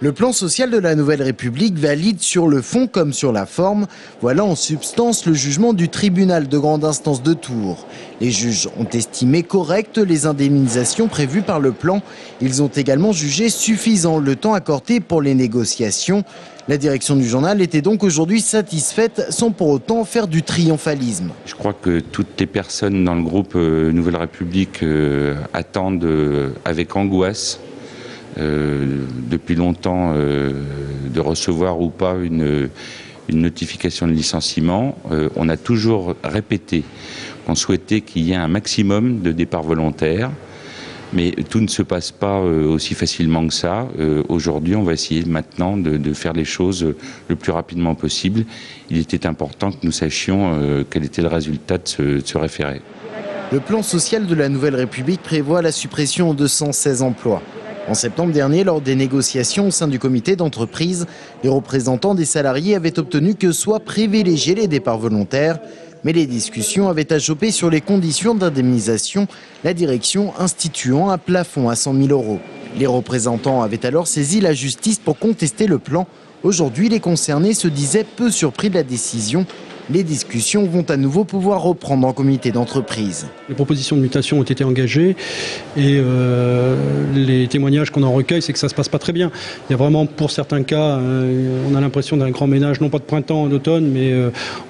Le plan social de la Nouvelle République valide sur le fond comme sur la forme. Voilà en substance le jugement du tribunal de grande instance de Tours. Les juges ont estimé correctes les indemnisations prévues par le plan. Ils ont également jugé suffisant le temps accordé pour les négociations. La direction du journal était donc aujourd'hui satisfaite sans pour autant faire du triomphalisme. Je crois que toutes les personnes dans le groupe Nouvelle République attendent avec angoisse depuis longtemps de recevoir ou pas une notification de licenciement. On a toujours répété qu'on souhaitait qu'il y ait un maximum de départs volontaires, mais tout ne se passe pas aussi facilement que ça. Aujourd'hui, on va essayer maintenant de faire les choses le plus rapidement possible. Il était important que nous sachions quel était le résultat de ce référé. Le plan social de la Nouvelle République prévoit la suppression de 116 emplois. En septembre dernier, lors des négociations au sein du comité d'entreprise, les représentants des salariés avaient obtenu que soient privilégiés les départs volontaires. Mais les discussions avaient achoppé sur les conditions d'indemnisation, la direction instituant un plafond à 100 000 €. Les représentants avaient alors saisi la justice pour contester le plan. Aujourd'hui, les concernés se disaient peu surpris de la décision. Les discussions vont à nouveau pouvoir reprendre en comité d'entreprise. Les propositions de mutation ont été engagées et les témoignages qu'on en recueille, c'est que ça ne se passe pas très bien. Il y a vraiment, pour certains cas, on a l'impression d'un grand ménage, non pas de printemps, d'automne, mais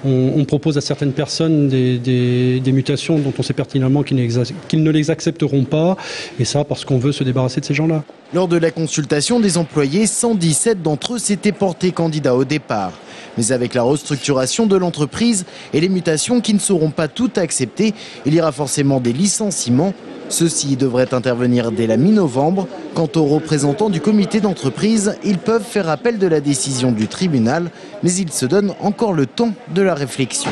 on propose à certaines personnes des mutations dont on sait pertinemment qu'ils ne les accepteront pas, et ça parce qu'on veut se débarrasser de ces gens-là. Lors de la consultation des employés, 117 d'entre eux s'étaient portés candidats au départ. Mais avec la restructuration de l'entreprise et les mutations qui ne seront pas toutes acceptées, il y aura forcément des licenciements. Ceux-ci devraient intervenir dès la mi-novembre. Quant aux représentants du comité d'entreprise, ils peuvent faire appel de la décision du tribunal, mais ils se donnent encore le temps de la réflexion.